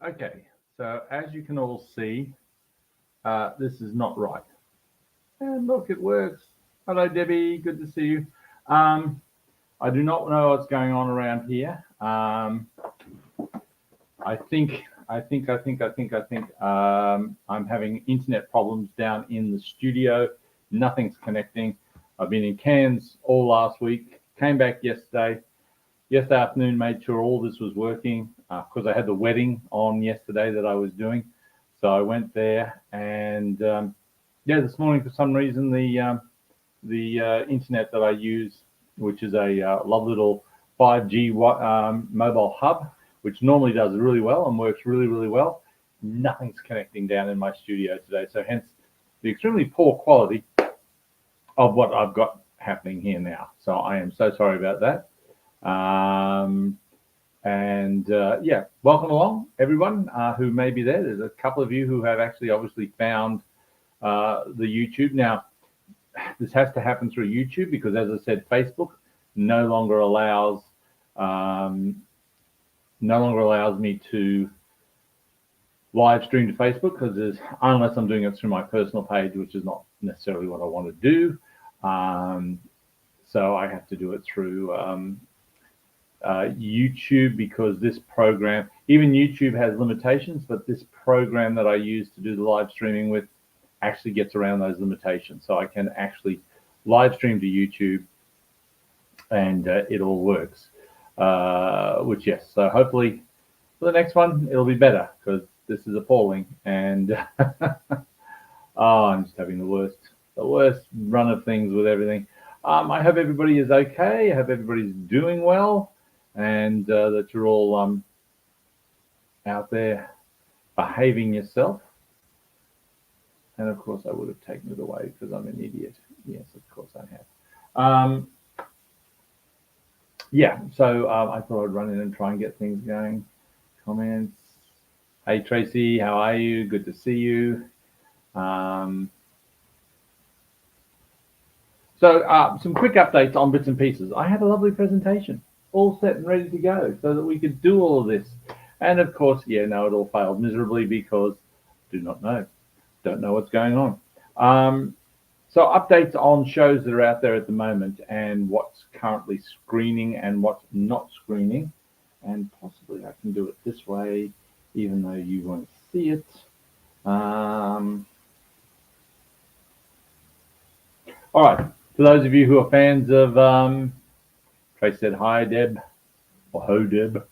Okay, so as you can all see, this is not right. And look, it works. Hello, Debbie. Good to see you. Um, I do not know what's going on around here. I think I'm having internet problems down in the studio. Nothing's connecting. I've been in Cairns all last week. Came back yesterday. Yesterday afternoon, made sure all this was working because I had the wedding on yesterday that I was doing. So I went there, and yeah, this morning for some reason the internet that I use, which is a lovely little 5G mobile hub, which normally does really well and works really, really well. Nothing's connecting down in my studio today. So hence the extremely poor quality of what I've got happening here now. So I am so sorry about that. Yeah, welcome along, everyone who may be there. There's a couple of you who have actually obviously found the YouTube. Now, this has to happen through YouTube because, as I said, Facebook no longer allows me to live stream to Facebook because unless I'm doing it through my personal page, which is not necessarily what I want to do. So I have to do it through YouTube because this program, even YouTube has limitations, but this program that I use to do the live streaming with actually gets around those limitations. So I can actually live stream to YouTube and it all works. Which, yes, so hopefully for the next one, it'll be better because this is appalling. And oh, I'm just having the worst run of things with everything. I hope everybody is okay. I hope everybody's doing well and that you're all out there behaving yourself. And of course, I would have taken it away because I'm an idiot. Yes, of course I have. Yeah, so I thought I'd run in and try and get things going. Comments. Hey, Tracy, how are you? Good to see you. So some quick updates on bits and pieces. I had a lovely presentation, all set and ready to go so that we could do all of this. And of course, yeah, no, it all failed miserably because do not know. Don't know what's going on. So updates on shows that are out there at the moment and what's currently screening and what's not screening. And possibly I can do it this way, even though you won't see it. All right, for those of you who are fans of, Trace said hi, Deb, or ho, Deb.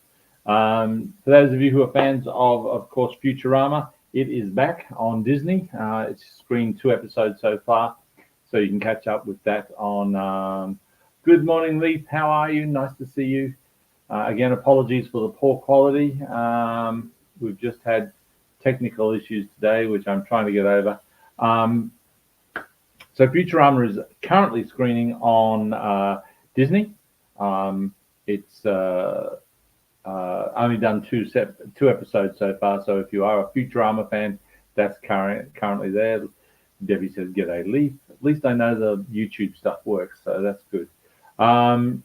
For those of you who are fans of course, Futurama, it is back on Disney. It's screened 2 episodes so far, so you can catch up with that on. Good morning, Leith. How are you? Nice to see you. Again, apologies for the poor quality. We've just had technical issues today, which I'm trying to get over. So Futurama is currently screening on Disney. It's only done 2 episodes so far. So if you are a Futurama fan, that's currently there. Debbie says, "G'day, Leaf." At least I know the YouTube stuff works, so that's good. For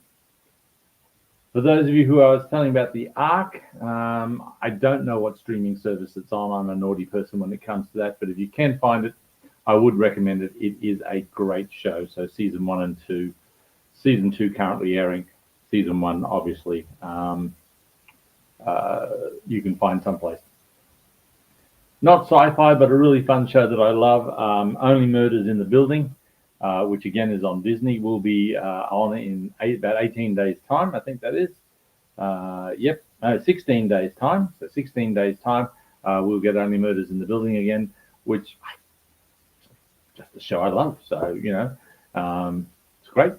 those of you who I was telling about the Ark, I don't know what streaming service it's on. I'm a naughty person when it comes to that, but if you can find it, I would recommend it. It is a great show. So season 1 and 2, season 2 currently airing. Season 1, obviously, you can find someplace. Not sci-fi, but a really fun show that I love. Only Murders in the Building, which again is on Disney, will be on in about 18 days' time. I think that is. Yep, no, 16 days' time. So 16 days' time, we'll get Only Murders in the Building again, which just a show I love. So, you know, it's great.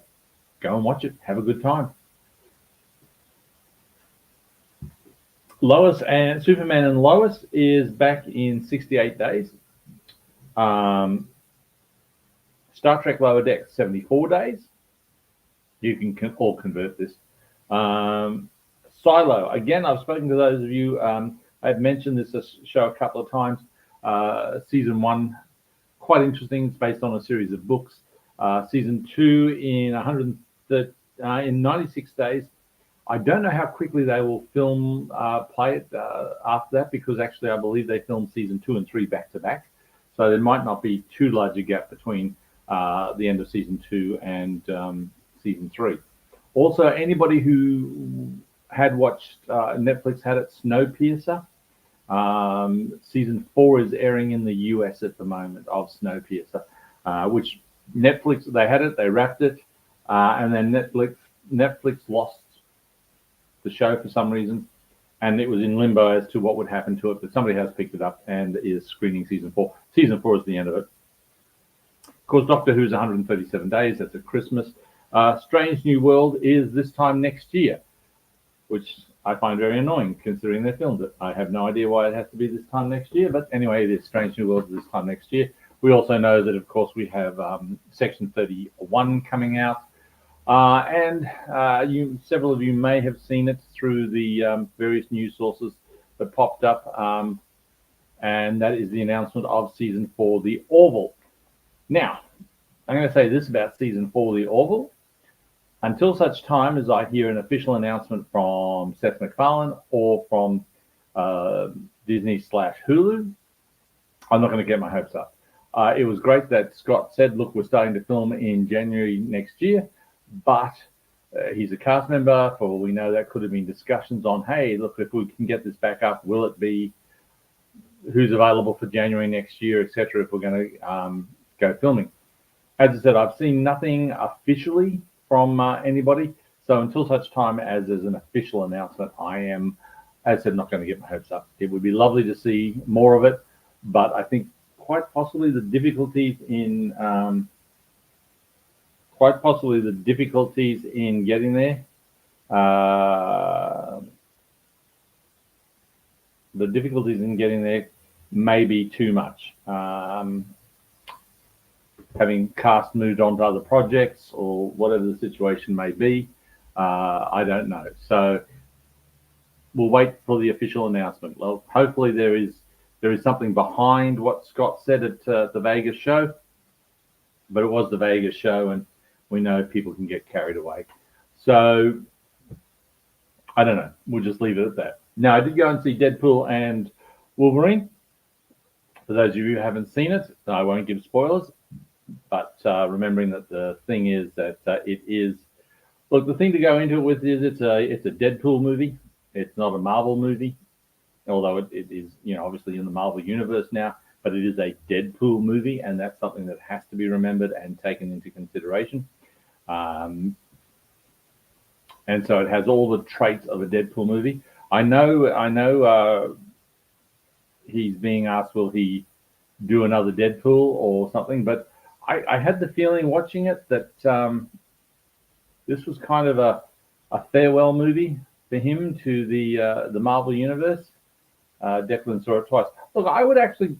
Go and watch it. Have a good time. Lois and Superman and Lois is back in 68 days. Star Trek Lower Deck, 74 days. You can all convert this. Silo, again, I've spoken to those of you. I've mentioned this show a couple of times. Season 1, quite interesting. It's based on a series of books. Season 2 in 96 days. I don't know how quickly they will play it after that, because actually I believe they filmed season 2 and 3 back to back. So there might not be too large a gap between the end of season 2 and season 3. Also, anybody who had watched, Netflix had it, Snowpiercer. Season 4 is airing in the US at the moment of Snowpiercer, which Netflix, they had it, they wrapped it, and then Netflix lost the show for some reason, and it was in limbo as to what would happen to it, but somebody has picked it up and is screening season 4. Season 4 is the end of it. Of course, Doctor Who's 137 days, that's at Christmas. Strange New World is this time next year, which I find very annoying considering they filmed it. I have no idea why it has to be this time next year, but anyway, it is Strange New World this time next year. We also know that, of course, we have Section 31 coming out. Several of you may have seen it through the various news sources that popped up, and that is the announcement of season 4, The Orville. Now, I'm going to say this about season 4, The Orville. Until such time as I hear an official announcement from Seth MacFarlane or from Disney/Hulu, I'm not going to get my hopes up. It was great that Scott said, look, we're starting to film in January next year. But he's a cast member. For all we know, that could have been discussions on, hey, look, if we can get this back up, will it be who's available for January next year, etc., if we're going to go filming. As I said, I've seen nothing officially from anybody. So until such time as there's an official announcement, I am, as I said, not going to get my hopes up. It would be lovely to see more of it, but I think quite possibly the difficulties in getting there. The difficulties in getting there may be too much. Having cast moved on to other projects or whatever the situation may be, I don't know. So we'll wait for the official announcement. Well, hopefully there is something behind what Scott said at the Vegas show, but it was the Vegas show, and we know people can get carried away. So I don't know. We'll just leave it at that. Now, I did go and see Deadpool and Wolverine. For those of you who haven't seen it, I won't give spoilers, but remembering that the thing is that it is, look, the thing to go into it with is it's a Deadpool movie. It's not a Marvel movie, although it is, obviously in the Marvel universe now, but it is a Deadpool movie, and that's something that has to be remembered and taken into consideration. And so it has all the traits of a Deadpool movie. I know he's being asked, will he do another Deadpool or something? But I had the feeling watching it that this was kind of a farewell movie for him to the Marvel universe. Declan saw it twice. Look, I would actually,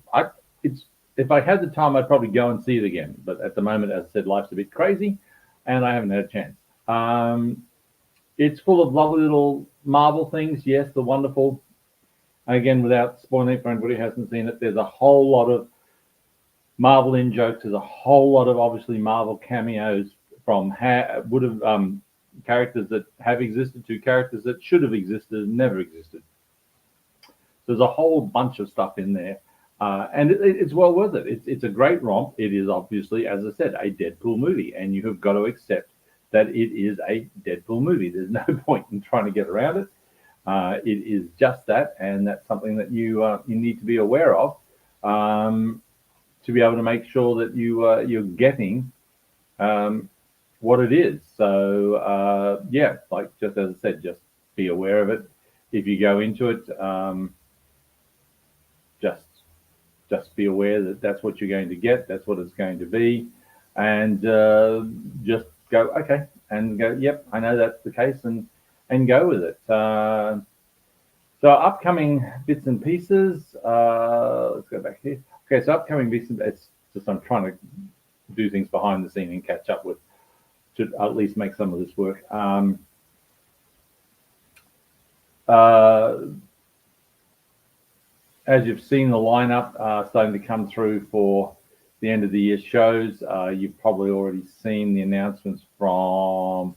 if I had the time, I'd probably go and see it again. But at the moment, as I said, life's a bit crazy, and I haven't had a chance. It's full of lovely little Marvel things. Yes, the wonderful. Again, without spoiling it for anybody who hasn't seen it, there's a whole lot of Marvel in jokes. There's a whole lot of obviously Marvel cameos from characters that have existed to characters that should have existed and never existed. There's a whole bunch of stuff in there, and it's well worth it. It's a great romp. It is obviously, as I said, a Deadpool movie, and you have got to accept that it is a Deadpool movie. There's no point in trying to get around it. It is just that, and that's something that you need to be aware of to be able to make sure that you're getting what it is. So like just as I said, just be aware of it. If you go into it, just be aware that that's what you're going to get. That's what it's going to be, and just go okay and go. Yep, I know that's the case, and go with it. So upcoming bits and pieces. Let's go back here. Okay, so upcoming bits and it's just I'm trying to do things behind the scene and catch up with to at least make some of this work. As you've seen the lineup starting to come through for the end of the year shows, you've probably already seen the announcements from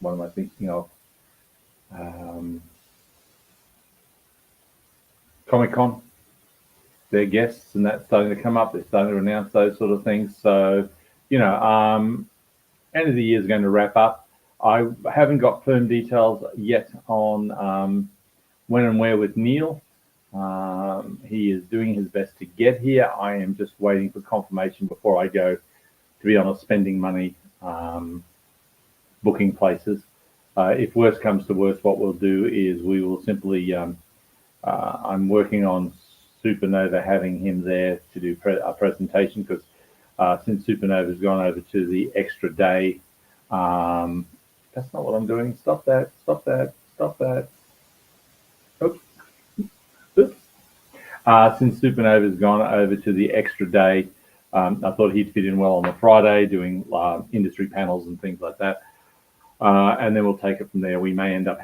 what am I thinking of? Comic-Con, their guests, and that's starting to come up. They're starting to announce those sort of things. So, end of the year is going to wrap up. I haven't got firm details yet on when and where with Neil. He is doing his best to get here. I am just waiting for confirmation before I go, to be honest, spending money booking places. If worse comes to worse, what we'll do is we will simply, I'm working on Supernova having him there to do a presentation, because since Supernova's gone over to the extra day, that's not what I'm doing. Stop that. Oops. Since Supernova's gone over to the extra day, I thought he'd fit in well on the Friday doing industry panels and things like that. And then we'll take it from there. We may end up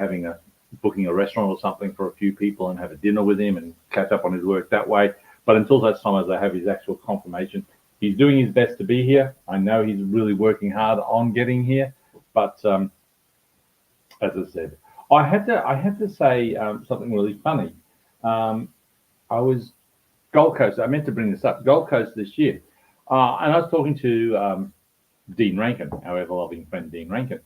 booking a restaurant or something for a few people and have a dinner with him and catch up on his work that way. But until such time as I have his actual confirmation, he's doing his best to be here. I know he's really working hard on getting here, but as I said, I had to say something really funny. I was Gold Coast. I meant to bring this up. Gold Coast this year, and I was talking to Dean Rankin, our ever-loving friend Dean Rankin,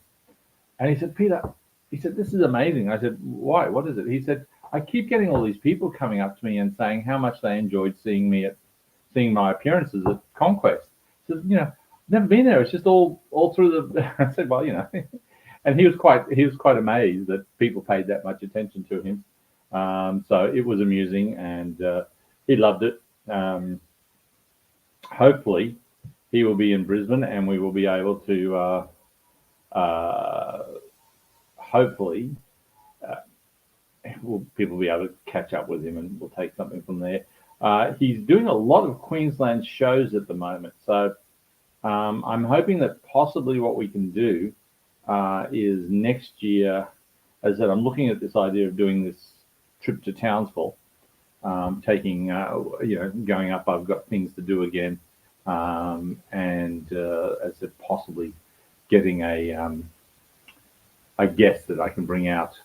and he said, "Peter," he said, "this is amazing." I said, "Why? What is it?" He said, "I keep getting all these people coming up to me and saying how much they enjoyed seeing my appearances at Conquest." He said, never been there. It's just all through the. I said, "Well, and he was quite amazed that people paid that much attention to him. So it was amusing, and he loved it. Hopefully, he will be in Brisbane, and we will be able to. Hopefully, people will be able to catch up with him, and we'll take something from there. He's doing a lot of Queensland shows at the moment, so I'm hoping that possibly what we can do is next year. As I said, I'm looking at this idea of doing this trip to Townsville, taking, going up. I've got things to do again, and as I said, possibly getting a guest that I can bring out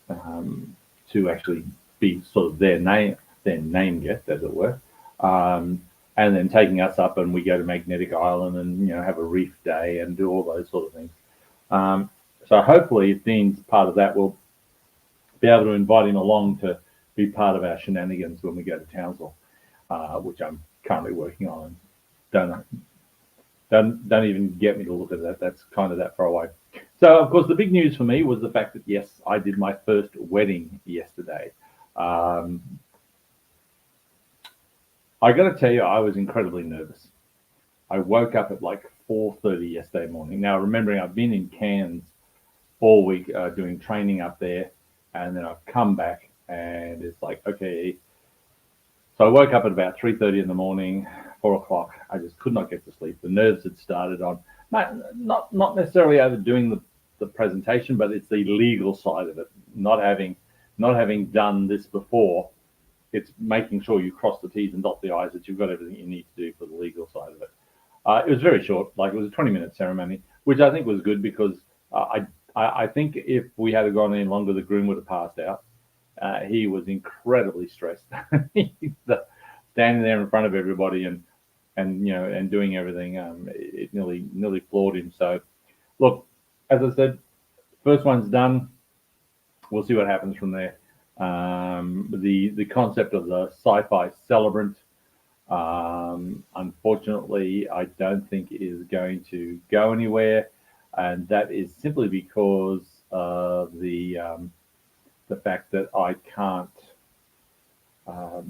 to actually be sort of their name guest, as it were, and then taking us up, and we go to Magnetic Island and have a reef day and do all those sort of things. So hopefully, if Dean's part of that, we'll be able to invite him along to be part of our shenanigans when we go to Townsville, which I'm currently working on. Don't even get me to look at that. That's kind of that far away. So, of course, the big news for me was the fact that, yes, I did my first wedding yesterday. I got to tell you, I was incredibly nervous. I woke up at like 4:30 yesterday morning. Now, remembering I've been in Cairns all week doing training up there, and then I've come back, and it's like, okay. So I woke up at about 3:30 in the morning, 4 o'clock. I just could not get to sleep. The nerves had started on, not necessarily overdoing the presentation, but it's the legal side of it. Not having done this before, it's making sure you cross the T's and dot the I's, that you've got everything you need to do for the legal side of it. It was very short, like it was a 20-minute ceremony, which I think was good, because I think if we had gone any longer, the groom would have passed out. He was incredibly stressed, standing there in front of everybody and doing everything. It nearly floored him. So, look, as I said, first one's done. We'll see what happens from there. The concept of the sci-fi celebrant, unfortunately, I don't think is going to go anywhere, and that is simply because of the fact that I can't. How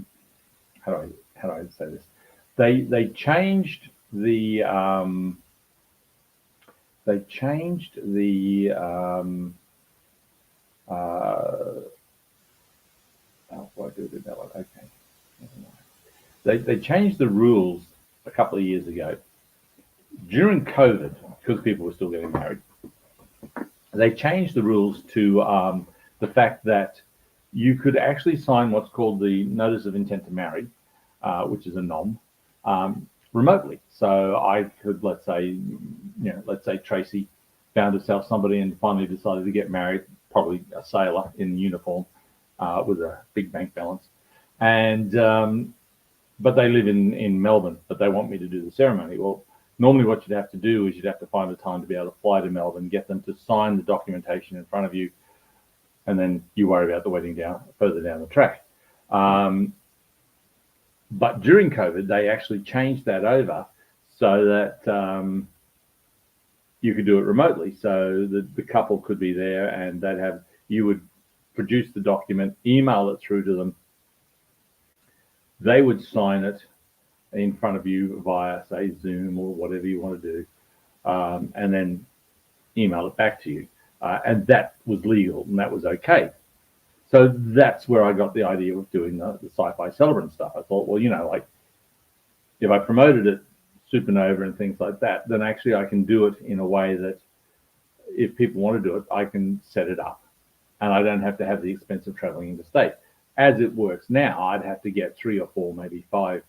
do I say this? They changed the why do it that way? Okay. They changed the rules a couple of years ago during COVID, because people were still getting married. They changed the rules to the fact that you could actually sign what's called the Notice of Intent to Marry, which is a NOM, remotely. So I could, let's say Tracy found herself somebody and finally decided to get married, probably a sailor in uniform with a big bank balance. And but they live in Melbourne, but they want me to do the ceremony. Well, normally what you'd have to do is you'd have to find a time to be able to fly to Melbourne, get them to sign the documentation in front of you, and then you worry about the wedding further down the track. But during COVID, they actually changed that over so that you could do it remotely. So the couple could be there, and you would produce the document, email it through to them. They would sign it in front of you via, say, Zoom or whatever you want to do, and then email it back to you. And that was legal, and that was okay. So that's where I got the idea of doing the sci-fi celebrant stuff. I thought, well, like if I promoted it, Supernova and things like that, then actually I can do it in a way that if people want to do it, I can set it up, and I don't have to have the expense of traveling interstate. As it works now, I'd have to get 3 or 4, maybe 5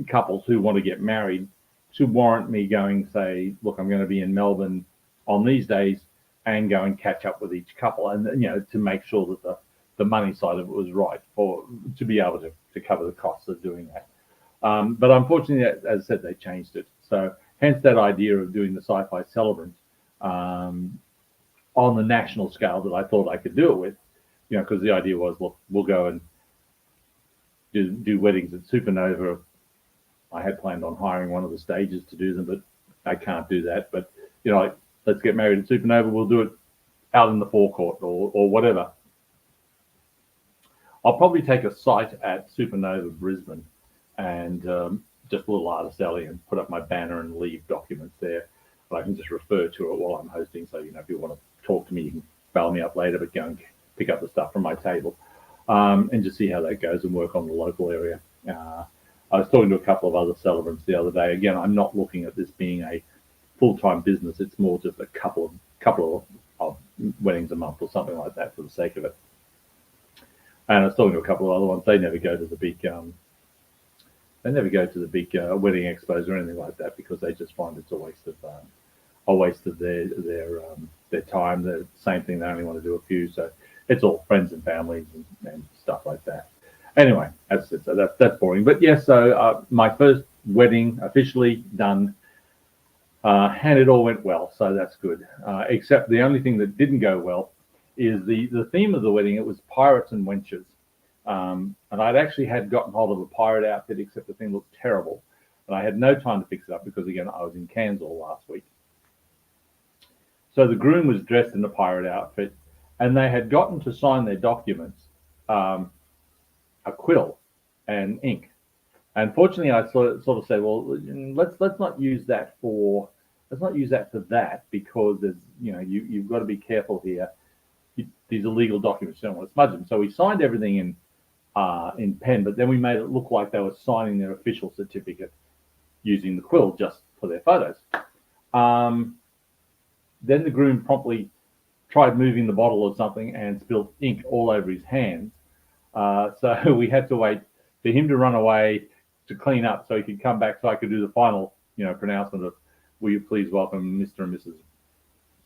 couples who want to get married to warrant me going, say, look, I'm going to be in Melbourne on these days, and go and catch up with each couple, and to make sure that the money side of it was right to be able to cover the costs of doing that. But unfortunately, as I said, they changed it. So hence that idea of doing the sci-fi celebrant on the national scale that I thought I could do it with, because the idea was, look, we'll go and do weddings at Supernova. I had planned on hiring one of the stages to do them, but I can't do that. But let's get married at Supernova. We'll do it out in the forecourt or whatever. I'll probably take a site at Supernova Brisbane and just a little artist alley and put up my banner and leave documents there. But I can just refer to it while I'm hosting. So, if you want to talk to me, you can bail me up later, but go and pick up the stuff from my table and just see how that goes and work on the local area. I was talking to a couple of other celebrants the other day. Again, I'm not looking at this being a full-time business. It's more just a couple of weddings a month or something like that for the sake of it. And I was talking to a couple of other ones. They never go to the big wedding expos or anything like that because they just find it's a waste of their time. The same thing. They only want to do a few, so it's all friends and families and stuff like that. Anyway, as I said, so that's boring. But yes, so my first wedding officially done. And it all went well, so that's good. Except the only thing that didn't go well is the theme of the wedding. It was pirates and wenches. And I'd actually had gotten hold of a pirate outfit, except the thing looked terrible. And I had no time to fix it up because, again, I was in Cairns all last week. So the groom was dressed in a pirate outfit, and they had gotten to sign their documents a quill and ink. And fortunately, I sort of said, well, let's not use that for that because there's you've got to be careful here. These are legal documents. You don't want to smudge them. So we signed everything in pen, but then we made it look like they were signing their official certificate using the quill just for their photos. Then the groom promptly tried moving the bottle or something and spilled ink all over his hands. So we had to wait for him to run away to clean up so he could come back so I could do the final, pronouncement of, will you please welcome Mr. and Mrs.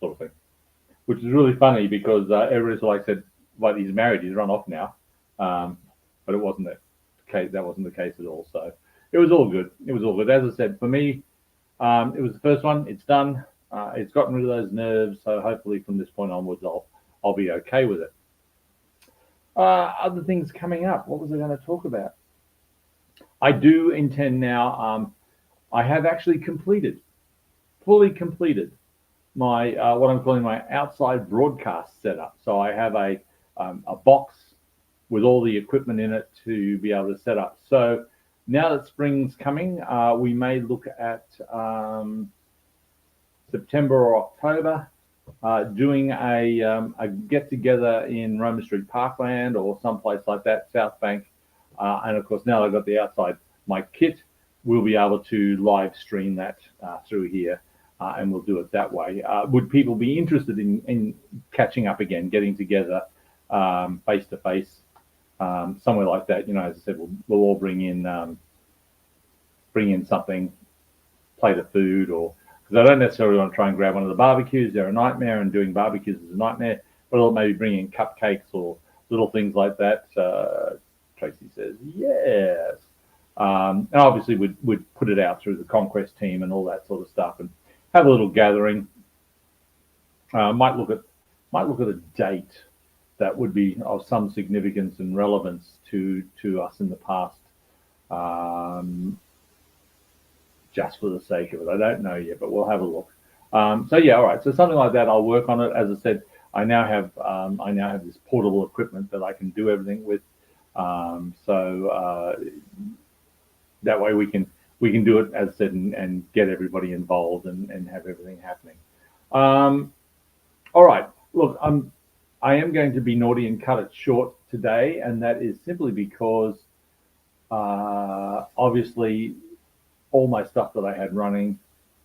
sort of thing, which is really funny because everybody's like said, well, he's married, he's run off now. But it wasn't the case. That wasn't the case at all. So it was all good. It was all good. As I said, for me, it was the first one. It's done. It's gotten rid of those nerves. So hopefully from this point onwards, I'll be okay with it. Other things coming up. What was I going to talk about? I do intend now. I have actually fully completed my what I'm calling my outside broadcast setup. So I have a box with all the equipment in it to be able to set up. So now that spring's coming, we may look at September or October doing a get together in Roma Street Parkland or someplace like that, South Bank. And of course, now I've got the outside mic kit, we'll be able to live stream that through here, and we'll do it that way. Would people be interested in catching up again, getting together face to face, somewhere like that? As I said, we'll all bring in something, plate of food or because I don't necessarily want to try and grab one of the barbecues. They're a nightmare, and doing barbecues is a nightmare. But I'll maybe bring in cupcakes or little things like that. Tracy says yes. And obviously we'd put it out through the Conquest team and all that sort of stuff, and have a little gathering. Might look at a date that would be of some significance and relevance to us in the past, just for the sake of it. I don't know yet, but we'll have a look. So yeah, all right. So something like that. I'll work on it. As I said, I now have this portable equipment that I can do everything with. So that way we can do it, as I said, and get everybody involved and have everything happening. All right. Look, I am going to be naughty and cut it short today, and that is simply because obviously all my stuff that I had running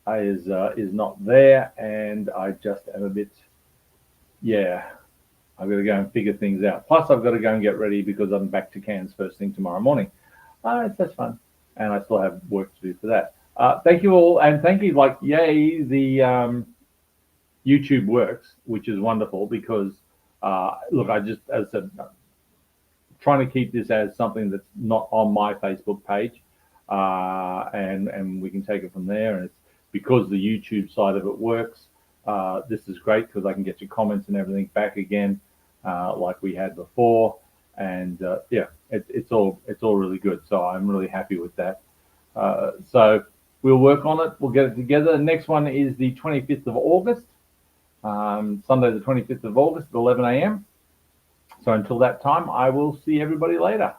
is not there, and I just am a bit, yeah, I've got to go and figure things out. Plus, I've got to go and get ready because I'm back to Cairns first thing tomorrow morning. That's fun, and I still have work to do for that. Thank you all, and thank you, like, yay, the YouTube works, which is wonderful because, look, I just, as I said, trying to keep this as something that's not on my Facebook page, and we can take it from there. And it's because the YouTube side of it works. This is great because I can get your comments and everything back again, like we had before. And yeah, it's all really good. So I'm really happy with that. So we'll work on it. We'll get it together. The next one is the 25th of August, Sunday the 25th of August at 11 a.m. So until that time, I will see everybody later.